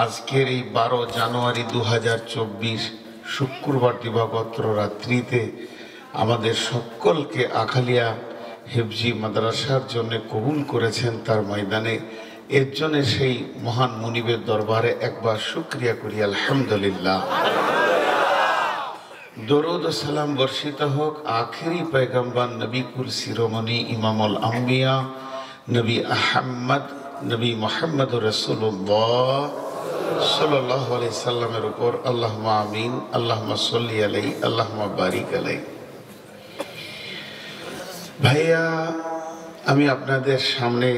আজকের এই 12 জানুয়ারি 2024 শুক্রবার দিবাগত রাত্রিতে আমাদের সকলকে আখালিয়া হেফজি মাদ্রাসার জন্য কবুল করেছেন তার ময়দানে। এর জন্য সেই মহান মুনিবের দরবারে একবার শুকরিয়া করি আলহামদুলিল্লাহ। দরুদ ও সালাম বর্ষিত হোক আখেরি পয়গম্বর নবী কুল শিরোমণি ইমামুল আম্বিয়া নবী আহমদ নবী মোহাম্মদ রাসূলুল্লাহ সাল্লাল্লাহু আলাইহি সাল্লামের উপর। আল্লাহুম্মা আমিন, আল্লাহুম্মা সাল্লি আলাইহি, আল্লাহুম্মা বারিক আলাইহি। ভাইয়া, আমি আপনাদের সামনে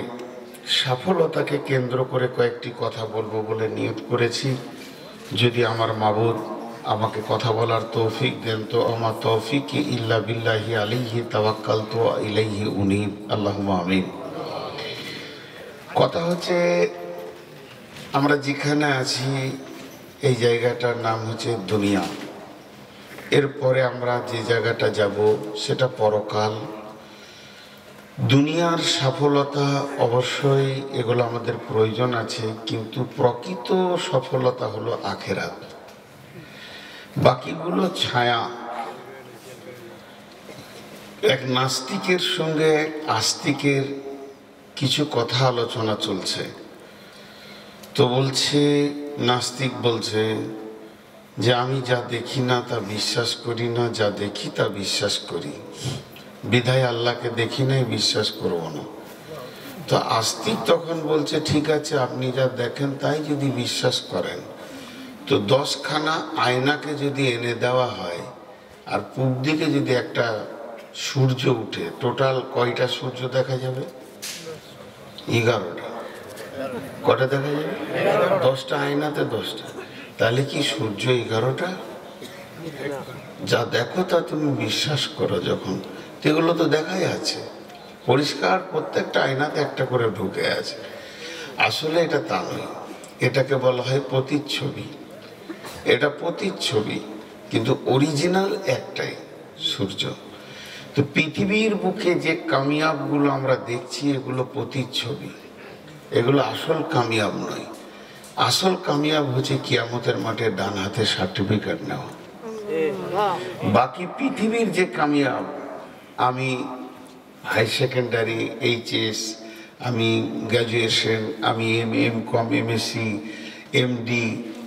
সফলতাকে কেন্দ্র করে কয়েকটি কথা বলবো বলে নিয়ত করেছি। যদি আমার মাবুদ আমাকে কথা বলার তৌফিক দেন তো আমার তৌফিক ইল্লা বিল্লাহি আলাইহি তাওয়াক্কালতু ওয়া ইলাইহি উনীব। আল্লাহুম্মা আমিন। কথা হচ্ছে, আমরা যেখানে আছি এই জায়গাটার নাম হচ্ছে দুনিয়া। এরপরে আমরা যে জায়গাটা যাব সেটা পরকাল। দুনিয়ার সফলতা অবশ্যই এগুলো আমাদের প্রয়োজন আছে, কিন্তু প্রকৃত সফলতা হলো আখিরাত, বাকিগুলো ছায়া। এক নাস্তিকের সঙ্গে এক আস্তিকের কিছু কথা আলোচনা চলছে। তো বলছে, নাস্তিক বলছে যে আমি যা দেখি না তা বিশ্বাস করি না, যা দেখি তা বিশ্বাস করি, বিধায় আল্লাহকে দেখি নাই বিশ্বাস করব না। তো আস্তিক তখন বলছে, ঠিক আছে আপনি যা দেখেন তাই যদি বিশ্বাস করেন তো 10খানা আয়নাকে যদি এনে দেওয়া হয় আর পূব দিকে যদি একটা সূর্য উঠে, টোটাল কয়টা সূর্য দেখা যাবে? 11টা। কটা দেখা যাবে? 10টা আয়নাতে 10টা। তাহলে কি সূর্য 11টা? যা দেখো তা তুমি বিশ্বাস করো যখন, এগুলো তো দেখাই আছে পরিষ্কার, প্রত্যেকটা আয়নাতে একটা করে ঢুকে আছে। আসলে এটা তা নয়, এটাকে বলা হয় প্রতিচ্ছবি। এটা প্রতিচ্ছবি, কিন্তু অরিজিনাল একটাই, সূর্য। তো পৃথিবীর বুকে যে কামিয়াবগুলো আমরা দেখছি এগুলো প্রতিচ্ছবি, এগুলো আসল কামিয়াব নয়। আসল কামিয়াব হচ্ছে কিয়ামতের মাঠে ডান হাতে সার্টিফিকেট নেওয়া। বাকি পৃথিবীর যে কামিয়াব, আমি হাই সেকেন্ডারি, এইচএস, আমি গ্র্যাজুয়েশন, আমি এম.কম, এমএসসি, এমডি,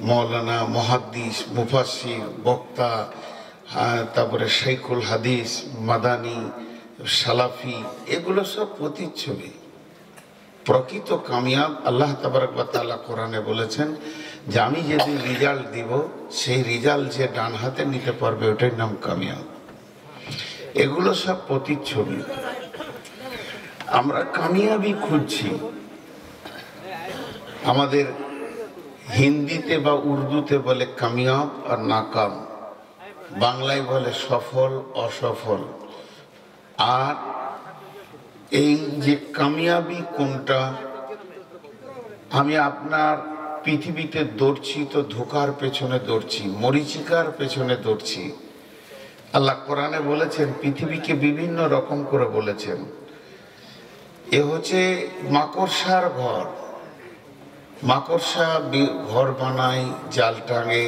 মৌলানা, মুহাদ্দিস, মুফাসসির, বক্তা, তারপরে শাইখুল হাদিস, মাদানী, সালাফি, এগুলো সব প্রতিচ্ছবি। প্রকৃত কামিয়াব আল্লাহ তাবারক ওয়া তাআলা কোরআনে বলেছেন যে আমি যেদিন রেজাল্ট দিব সেই রেজাল্ট যে ডান হাতে নিতে পারবে ওটাই নাম কামিয়াব। এগুলো সব প্রতিচ্ছবি। আমরা কামিয়াবি খুঁজছি। আমাদের হিন্দিতে বা উর্দুতে বলে কামিয়াব আর নাকাম, বাংলায় বলে সফল অসফল। আর এই যে কামিয়াবি কোনটা, আমি আপনার পৃথিবীতে দৌড়ছি তো ধোকার পেছনে দৌড়ছি, মরীচিকার পেছনে দৌড়ছি। আল্লাহ কোরআনে বলেছেন, পৃথিবীকে বিভিন্ন রকম করে বলেছেন। এ হচ্ছে মাকড়সার ঘর। মাকড়সা ঘর বানায়, জাল টাঙে,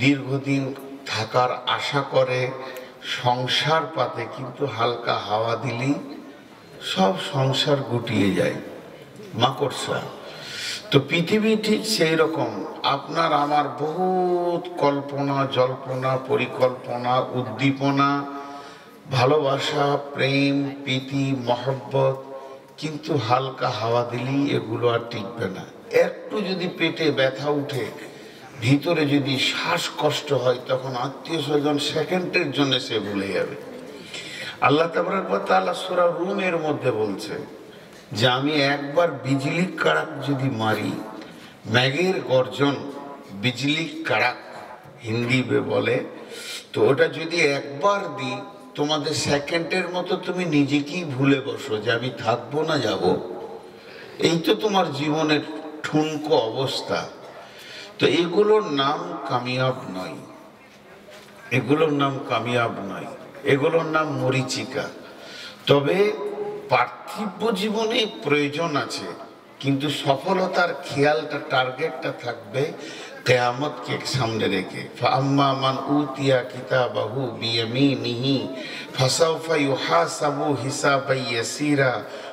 দীর্ঘদিন থাকার আশা করে, সংসার পাতে, কিন্তু হালকা হাওয়া দিলেই সব সংসার গুটিয়ে যায়, মাকড়সা। তো পৃথিবী ঠিক সেই রকম। আপনার আমার বহুত কল্পনা, জল্পনা, পরিকল্পনা, উদ্দীপনা, ভালোবাসা, প্রেম, প্রীতি, মহব্বত, কিন্তু হালকা হাওয়া দিলেই এগুলো আর টিকবে না। একটু যদি পেটে ব্যথা উঠে, ভিতরে যদি শ্বাসকষ্ট হয়, তখন আত্মীয় স্বজন সেকেন্ডের জন্য সে ভুলে যাবে। আল্লাহ তাবারক ওয়া তাআলা সূরা রুমের মধ্যে বলছে যে আমি একবার বিজলি কড়াক যদি মারি, মেঘের গর্জন, বিজলি কড়াক হিন্দি বলে, তো ওটা যদি একবার দিই, তোমাদের সেকেন্ডের মতো তুমি নিজেকেই ভুলে বসো যে আমি থাকবো না যাব। এই তো তোমার জীবনের ঠুনকো অবস্থা। তো এগুলোর নাম কামিয়াব নয়, এগুলোর নাম কামিয়াব নয়, এগুলোর নাম মরীচিকা। তবে পার্থিব জীবনে প্রয়োজন আছে, কিন্তু সফলতার খেয়ালটা, টার্গেটটা থাকবে কিয়ামতকে সামনে রেখে। ফাআম্মা মান উতিয়া কিতাবাহু বিয়ামিনিহি ফাসাউফা ইউহাসাবু হিসাবান ইয়াসীরা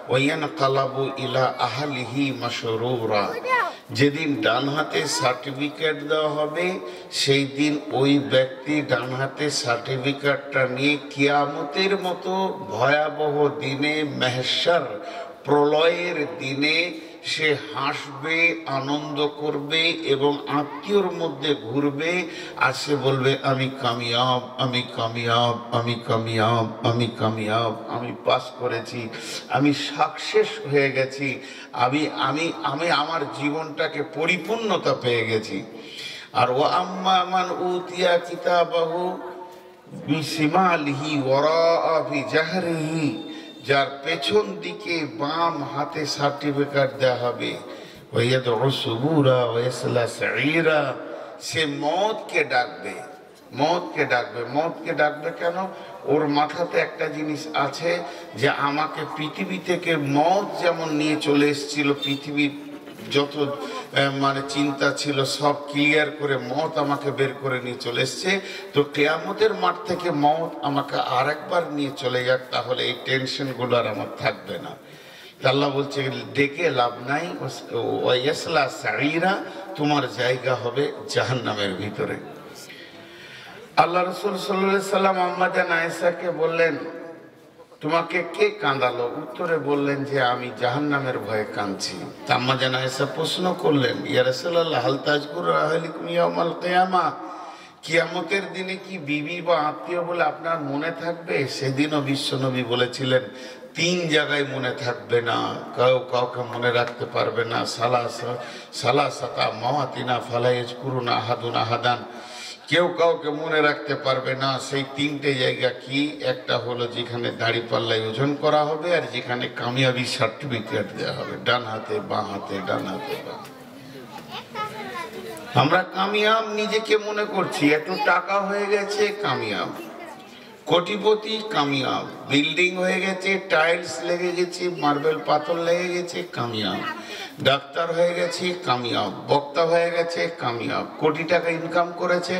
ওয়া ইয়ানকালাবু ইলা আহলিহি মাসরুরা। যেদিন ডান হাতে সার্টিফিকেট দেওয়া হবে, সেই দিন ওই ব্যক্তি ডান হাতে সার্টিফিকেটটা নিয়ে কিয়ামতের মতো ভয়াবহ দিনে, মেহশর প্রলয়ের দিনে সে হাসবে, আনন্দ করবে এবং আত্মীয়র মধ্যে ঘুরবে, আর সে বলবে আমি কামিয়াব, আমি কামিয়াব, আমি কামিয়াব, আমি কামিয়াব, আমি পাস করেছি, আমি সাকসেস হয়ে গেছি, আমি আমি আমি আমার জীবনটাকে পরিপূর্ণতা পেয়ে গেছি। আর ও আম্মা মান উতিয়া কিতাবাহু বিশিমালিহি ওয়ারাআ ফি জাহরিহি, যার পেছন দিকে বাম হাতে সার্টিফিকেট দেওয়া হবে, ওয়াইয়াদউ সুবুরা ওয়ায়াসলা সাঈরা, সে মওতকে ডাকবে, মওতকে ডাকবে। মওতকে ডাকবে কেন? ওর মাথাতে একটা জিনিস আছে যে আমাকে পৃথিবী থেকে মওত যেমন নিয়ে চলে এসেছিল, পৃথিবীর যত মানে চিন্তা ছিল সব ক্লিয়ার করে মওত আমাকে বের করে নিয়ে চলে এসছে, তো কিয়ামতের মাঠ থেকে মওত আমাকে আরেকবার নিয়ে চলে যাক, তাহলে এই টেনশনগুলো আর আমার থাকবে না। আল্লাহ বলছে ডেকে লাভ নাই, ওয়ায়াসলা সাঈরা, তোমার জায়গা হবে জাহান্নামের ভিতরে। আল্লাহ রাসূল সাল্লাল্লাহু আলাইহি সাল্লাম আম্মা জান আয়েশাকে বললেন, তোমাকে কে কাঁদালো? উত্তরে বললেন যে আমি জাহান্নামের ভয়ে কাঁদছি। আম্মা জান আয়েশা প্রশ্ন করলেন, ইয়া রাসূলুল্লাহ হাল তাজকুরু আহলিকুম ইয়াউমাল কিয়ামা, কিয়ামতের দিনে কি বিবি বা আত্মীয় বলে আপনার মনে থাকবে? সেদিনও বিশ্বনবী বলেছিলেন তিন জায়গায় মনে থাকবে না, কাউকে মনে রাখতে পারবে না। সালাসাতা মাওয়াতিনা ফালা ইয়াজকুরুনা আহাদুন আহাদান, কেউ কাউকে মনে রাখতে পারবে না। সেই তিনটে জায়গা কি? একটা হলো যেখানে দাড়ি পাল্লায় ওজন করা হবে, আর যেখানে কামিয়াবি সার্টিফিকেট দেওয়া হবে, ডান হাতে বাঁ হাতে, ডান হাতে বাঁ। আমরা কামিয়াব নিজেকে মনে করছি, একটু টাকা হয়ে গেছে কামিয়াব, কোটিপতি কামিয়াব, বিল্ডিং হয়ে গেছে, টাইলস লেগে গেছে, মার্বেল পাথর লেগে গেছে কামিয়াব, ডাক্তার হয়ে গেছি কামিয়াব, বক্তা হয়ে গেছে কামিয়াব, কোটি টাকা ইনকাম করেছে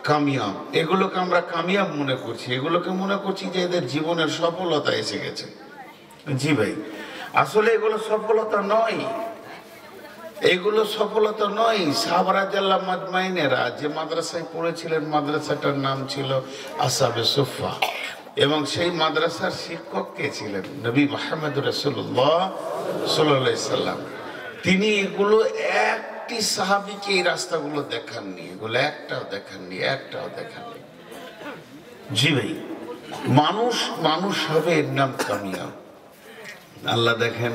কামিয়াব। এগুলোকে আমরা কামিয়াব মনে করছি, এগুলোকে মনে করছি যে এদের জীবনের সফলতা এসে গেছে। জি ভাই, আসলে এগুলো সফলতা নয়, এগুলো সফলতা নয়। সাহাবা রাদিয়াল্লাহু মাজমাইনেরা যে মাদ্রাসায় পড়েছিলেন, মাদ্রাসাটার নাম ছিল আসহাবে সুফফা, এবং সেই মাদ্রাসার শিক্ষক কে ছিলেন? নবী মুহাম্মদ রাসূলুল্লাহ সাল্লাল্লাহু আলাইহি সাল্লাম। তিনি এগুলো একটি সাহাবীকে এই রাস্তাগুলো দেখাননি, এগুলো একটাও দেখাননি, একটাও দেখাননি। জি ভাই, মানুষ মানুষ হবে, এর নাম কামিয়াব। আল্লাহ দেখেন,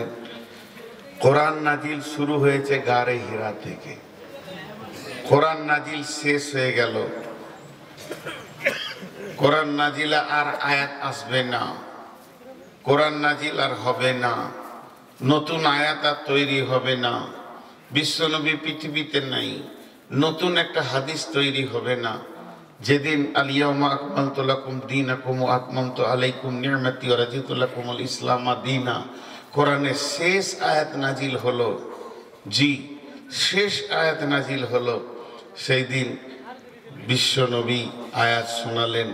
কোরআন নাজিল শুরু হয়েছে গারে হিরা থেকে, কোরআন নাজিল শেষ হয়ে গেল, কোরআন নাজিল আর আয়াত আসবে না, কোরআন নাজিল আর হবে না, নতুন আয়াত আর তৈরি হবে না, বিশ্বনবী পৃথিবীতে নাই, নতুন একটা হাদিস তৈরি হবে না। যেদিন আল ইয়াউমা আকমালতু লাকুম দীনাকুম ওয়া আতমামতু আলাইকুম নি'মাতি ওয়া রাদিতু লাকুমুল ইসলামা দীনা, কোরআনের শেষ আয়াত নাজিল হলো, জি শেষ আয়াত নাজিল হলো, সেই দিন বিশ্বনবী আয়াত শোনালেন।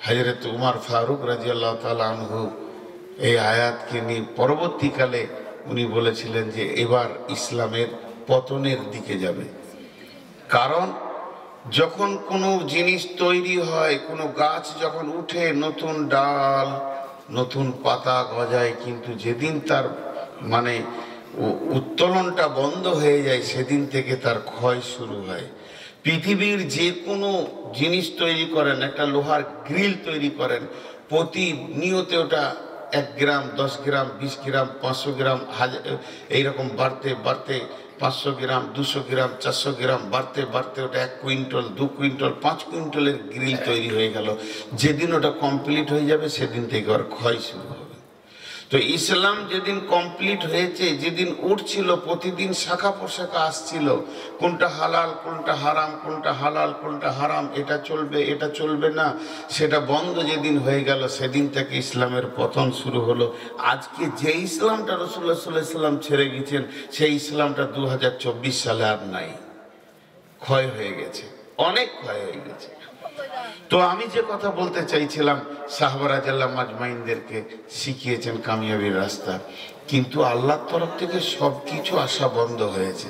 হযরত উমর ফারুক রাদিয়াল্লাহু তাআলা আনহু এই আয়াতকে নিয়ে পরবর্তীকালে উনি বলেছিলেন যে এবার ইসলামের পতনের দিকে যাবে। কারণ যখন কোনো জিনিস তৈরি হয়, কোনো গাছ যখন উঠে, নতুন ডাল নতুন পাতা গজায়, কিন্তু যেদিন তার মানে উত্তোলনটা বন্ধ হয়ে যায়, সেদিন থেকে তার ক্ষয় শুরু হয়। পৃথিবীর যে কোনো জিনিস তৈরি করেন, একটা লোহার গ্রিল তৈরি করেন, প্রতিনিয়ত ওটা 1 গ্রাম, 10 গ্রাম, 20 গ্রাম, 500 গ্রাম, এইরকম বাড়তে বাড়তে 500 গ্রাম, 200 গ্রাম, 400 গ্রাম বাড়তে বাড়তে ওটা 1 কুইন্টাল, 2 কুইন্টাল, 5 কুইন্টালের গ্রিল তৈরি হয়ে গেল। যেদিন ওটা কমপ্লিট হয়ে যাবে, সেদিন থেকে আর ক্ষয় শুরু হবে। তো ইসলাম যেদিন কমপ্লিট হয়েছে, যেদিন উঠছিল, প্রতিদিন শাখা পোশাখা আসছিল, কোনটা হালাল কোনটা হারাম, কোনটা হালাল কোনটা হারাম, এটা চলবে এটা চলবে না, সেটা বন্ধ যেদিন হয়ে গেল, সেদিন থেকে ইসলামের পতন শুরু হলো। আজকে যে ইসলামটা রাসূলুল্লাহ সাল্লাল্লাহু আলাইহি ওয়াসাল্লাম ছেড়ে গেছেন, সেই ইসলামটা 2024 সালে আর নাই, ক্ষয় হয়ে গেছে, অনেক ক্ষয় হয়ে গেছে। তো আমি যে কথা বলতে চাইছিলাম, সাহাবা রাদিয়াল্লাহু আজমাইনদেরকে শিখিয়েছেন কামিয়াবির রাস্তা, কিন্তু আল্লাহর তরফ থেকে সব কিছু আসা বন্ধ হয়েছে।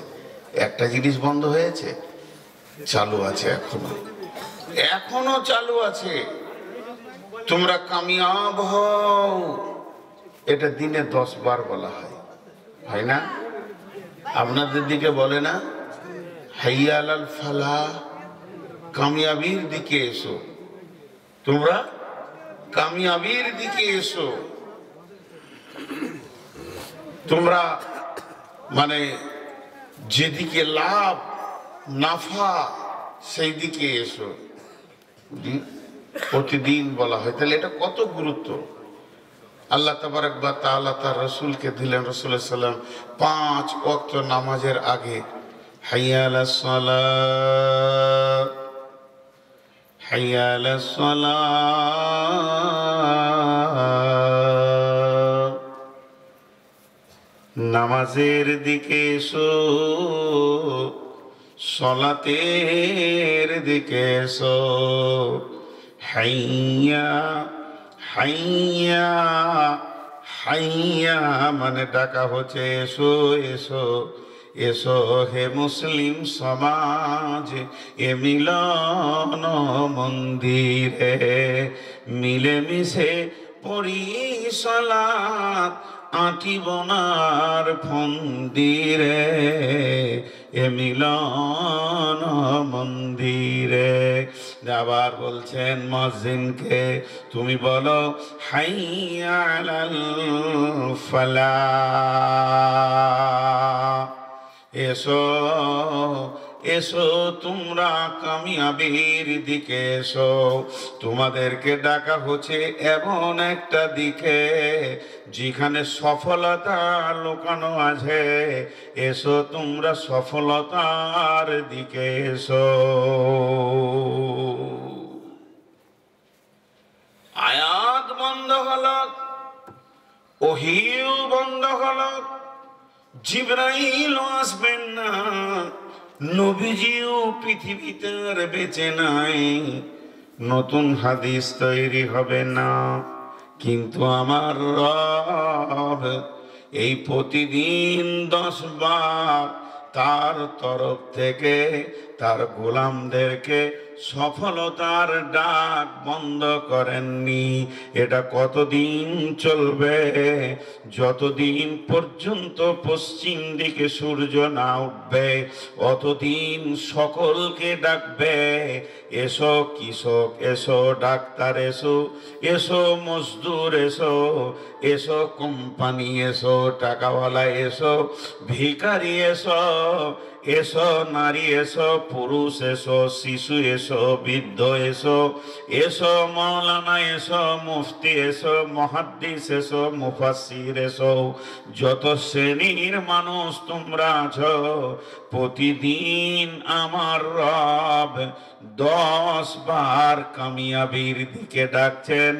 একটা জিনিস বন্ধ হয়েছে, চালু আছে, এখনো চালু আছে। তোমরা কামিয়াব হও, এটা দিনে 10 বার বলা হয় না? আপনাদের দিকে বলে না, হাইয়া আলাল ফালাহ, কামিয়াবির দিকে এসো, তোমরা কামিয়াবির দিকে এসো, তোমরা মানে যেদিকে লাভ নাফা সেই দিকে এসো, প্রতিদিন বলা হয়। তাহলে এটা কত গুরুত্ব। আল্লাহ তাবারক ওয়া তাআলা তার রাসূলকে দিলেন, রাসূলুল্লাহ সাল্লাল্লাহু আলাইহি ওয়াসাল্লাম 5 ওয়াক্ত নামাজের আগে হাইয়া আলাস সালাত, হাইয়া আলাস সালাত, নামাজের দিকে এসো, সালাতের দিকে এসো। হাইয়া হাইয়া হাইয়া মানে ডাকা হচ্ছে, এসো এসো এসো হে মুসলিম সমাজ, এ মিলন মন্দিরে মিলেমিশে পড়ি সালাত, আঁটি বনার ফন্দিরে এ মিলন মন্দিরে। আবার বলছেন মুয়াজ্জিনকে, তুমি বলো হাইয়া আলাল ফালাহ, এসো এসো তোমরা কামিয়াবির দিকে এসো। তোমাদেরকে ডাকা হচ্ছে এমন একটা দিকে যেখানে সফলতা লুকানো আছে। এসো তোমরা সফলতার দিকে এসো। আয়াত বন্ধ হলো, ওহীও বন্ধ হলো, জিবরাইল আসবেন না, নবীজিও পৃথিবীতে আর বেঁচে নাই, নতুন হাদিস তৈরি হবে না। কিন্তু আমার রব এই প্রতিদিন 10 বার তার তরফ থেকে তার গোলামদেরকে সফলতার ডাক বন্ধ করেননি। এটা কতদিন চলবে? যতদিন পর্যন্ত পশ্চিম দিকে সূর্য না উঠবে, অতদিন সকলকে ডাকবে, এসো কৃষক এসো, ডাক্তার এসো, এসো মজদুর এসো, এসো কোম্পানি এসো, টাকাওয়ালা এসো, ভিখারি এসো, এসো নারী এসো, পুরুষ এসো, শিশু এসো, বৃদ্ধ এসো, এসো মাওলানা এসো, মুফতি এসো, মুহাদ্দিস এসো, মুফাসসির এসো, যত শ্রেণীর মানুষ তোমরা আছো, প্রতিদিন আমার রব 10 বার কামিয়াবির দিকে ডাকছেন,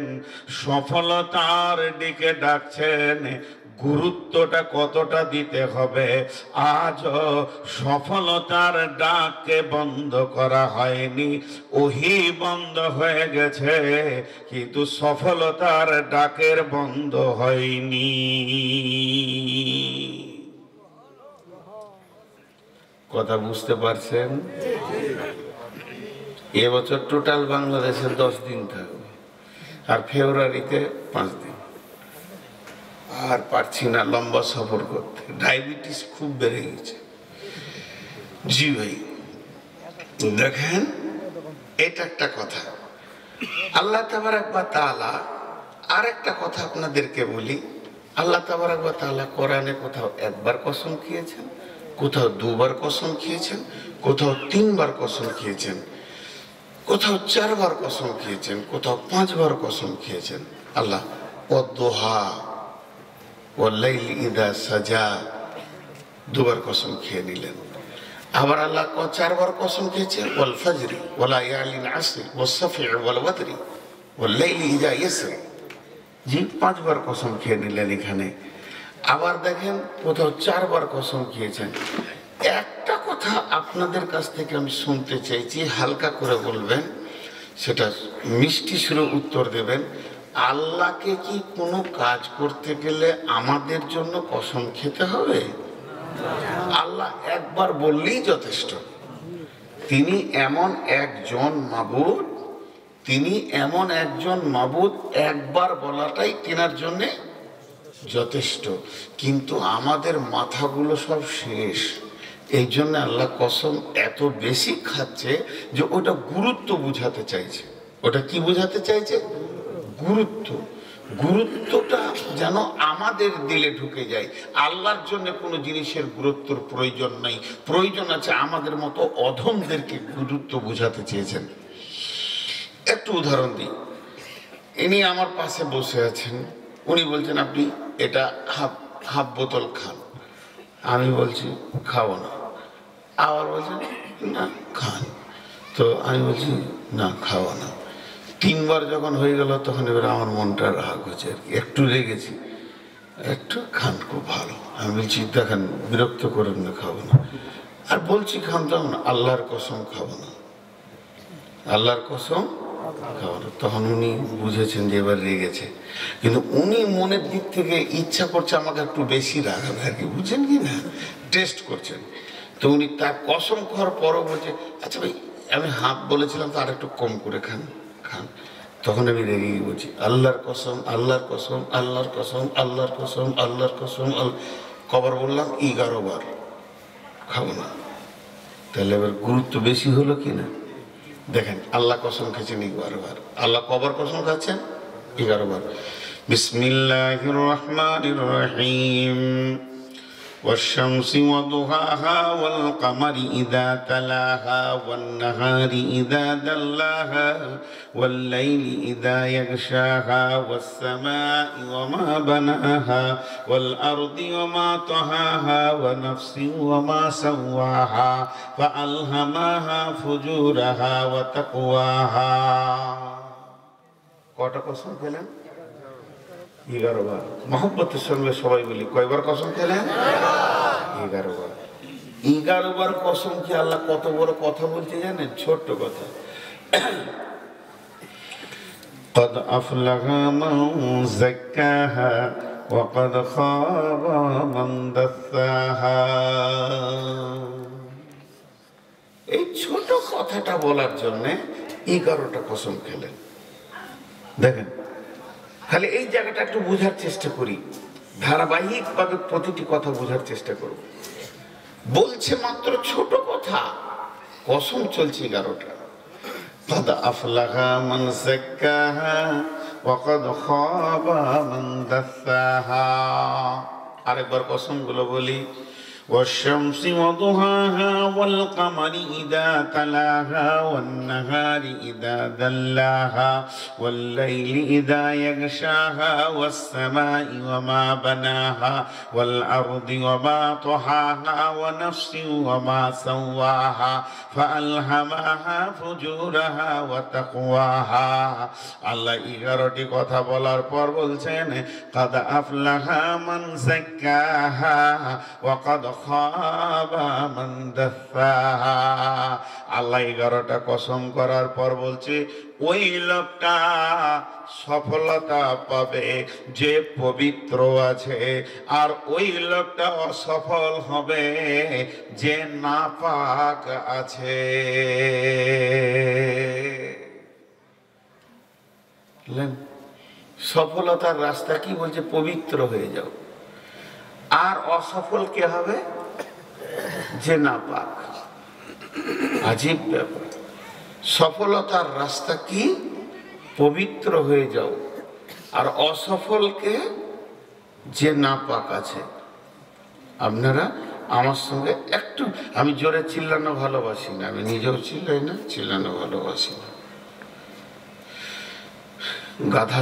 সফলতার দিকে ডাকছেন। গুরুত্বটা কতটা দিতে হবে? আজ সফলতার ডাককে বন্ধ করা হয়নি, ওহি বন্ধ হয়ে গেছে, কিন্তু সফলতার ডাকের বন্ধ হয়নি। কথা বুঝতে পারছেন? এবছর টোটাল বাংলাদেশে 10 দিন থাকবে, আর ফেব্রুয়ারিতে 5 দিন। আর পারছি না লম্বা সফর করতে, ডায়াবেটিস খুব বেড়ে গেছে। জি ভাই, দেখেন এটা একটা কথা। আল্লাহ তাবারক ওয়া তাআলা আর একটা কথা আপনাদেরকে বলি, আল্লাহ তাবারক ওয়া তাআলা কোরআনে কোথাও 1 বার কসম খেয়েছেন, কোথাও 2 বার কসম খেয়েছেন, কোথাও 3 বার কসম খেয়েছেন, কোথাও 4 বার কসম খেয়েছেন, কোথাও 5 বার কসম খেয়েছেন। আল্লাহ ওয়াদ-দুহা, ওয়াল্লাইলি ইযা সাজা, দুবার কসম খেয়ে নিলেন। আবার আল্লাহ 4 বার কসম খেয়েছে, ওয়াল ফাজরি ওয়া লায়ালিন আসরি ওয়াস সাফি ওয়াল ওয়াতরি ওয়াল্লাইলি ইযা ইয়াসরি। জি 5 বার কসম খেয়ে নিলেন এখানে। আবার দেখেন কোথাও 4 বার কসম খেয়েছেন। একটা কথা আপনাদের কাছ থেকে আমি শুনতে চাইছি, হালকা করে বলবেন, সেটা মিষ্টি সুরে উত্তর দেবেন। আল্লাহকে কি কোনো কাজ করতে গেলে আমাদের জন্য কসম খেতে হবে? আল্লাহ একবার বললেই যথেষ্ট। তিনি এমন একজন মাবুদ, তিনি এমন একজন মাবুদ, একবার বলাটাই তেনার জন্যে যথেষ্ট। কিন্তু আমাদের মাথাগুলো সব শেষ, এই জন্য আল্লাহ কসম এত বেশি খাচ্ছে যে ওটা গুরুত্ব বুঝাতে চাইছে। ওটা কি বুঝাতে চাইছে? গুরুত্ব। গুরুত্বটা যেন আমাদের দিলে ঢুকে যায়। আল্লাহর জন্য কোনো জিনিসের গুরুত্বর প্রয়োজন নাই, প্রয়োজন আছে আমাদের মতো অধমদেরকে গুরুত্ব বুঝাতে চেয়েছেন। একটু উদাহরণ দিই। ইনি আমার পাশে বসে আছেন, উনি বলছেন আপনি এটা হাফ বোতল খান। আমি বলছি খাবো না। আবার বলছেন না খান। তো আমি বলছি না খাবো না। 3 বার যখন হয়ে গেল তখন এবার আমার মনটা রাগ হচ্ছে আর কি, একটু রেগেছি। একটু খান, খুব ভালো। আমি বলছি দেখেন বিরক্ত করেন না, খাবো না। আর বলছি খান তো না, আল্লাহর কসম খাবো না, আল্লাহর কসম খাবো না। তখন উনি বুঝেছেন যে এবার রেগেছে, কিন্তু উনি মনের দিক থেকে ইচ্ছা করছে আমাকে একটু বেশি রাগাবে আর কি, বুঝছেন কি না, টেস্ট করছেন। তো উনি তার কসম খাওয়ার পরও বলছে আচ্ছা ভাই আমি হাফ বলেছিলাম তো আর একটু কম করে খান খান। তখন আমি রেগে গিয়ে বলছি আল্লাহর কসম, আল্লাহর কসম, আল্লাহর কসম, আল্লাহর কসম, আল্লাহর কসম। কবার বললাম? 11 বার খাবো না। তাহলে এবার গুরুত্ব বেশি হলো কি না? দেখেন আল্লাহ কসম খেয়েছেন 11 বার। আল্লাহ কবার কসম খাচ্ছেন? 11 বার। বিসমিল্লাহির রহমানির রহিম। والشمس وضحاها والقمر إذا تلاها والنهار إذا دلاها والليل إذا يغشاها والسماء وما بناها والأرض وما طحاها ونفس وما سواها فألهمها فجورها وتقواها। কটা কসম খেলেন? 11 বার। মহব্বতের সঙ্গে সবাই বলি কয়বার কসম খেলেন? 11 বার। 11 বার কসম কি আল্লাহ কত বড় কথা বলতে জানেন? ছোট্ট কথা। قد أفلح من زكاها وقد خاب من دساها। এই ছোট কথাটা বলার জন্য 11টা কসম খেলেন। দেখেন খালি এই জায়গাটা একটু বোঝার চেষ্টা করি, ধারাবাহিকভাবে প্রতিটি কথা বোঝার চেষ্টা করব। বলছে মাত্র ছোট কথা, কসম চলছে 11টা। قد أفلح من زكاها وقد خاب من دساها। আরেকবার কসমগুলো বলি। والشمس وضحاها والقمر إذا تلاها والنهار إذا دلاها والليل إذا يغشاها والسماء وما بناها والأرض وما طحاها ونفس وما سواها فألهمها فجورها وتقواها। আল্লাহ 11টি কথা বলার পর বলছেন قد أفلح من زكاها وقد খাবা মান দাসাহা। আল্লাহ 11টা কসম করার পর বলছে ওই লোকটা সফলতা পাবে যে পবিত্র আছে, আর ওই লোকটা অসফল হবে যে নাপাক আছে। সফলতার রাস্তা কি বলছে? পবিত্র হয়ে যাও। আর অসফল কে হবে? যে নাপাক। আজীব ব্যাপার। সফলতার রাস্তা কি? পবিত্র হয়ে যাও। আর অসফলকে যে নাপাক আছে। আপনারা আমার সঙ্গে একটু, আমি জোরে চিল্লানো ভালোবাসি না, আমি নিজেও চিল্লাই না, চিল্লানো ভালোবাসি না। গাধা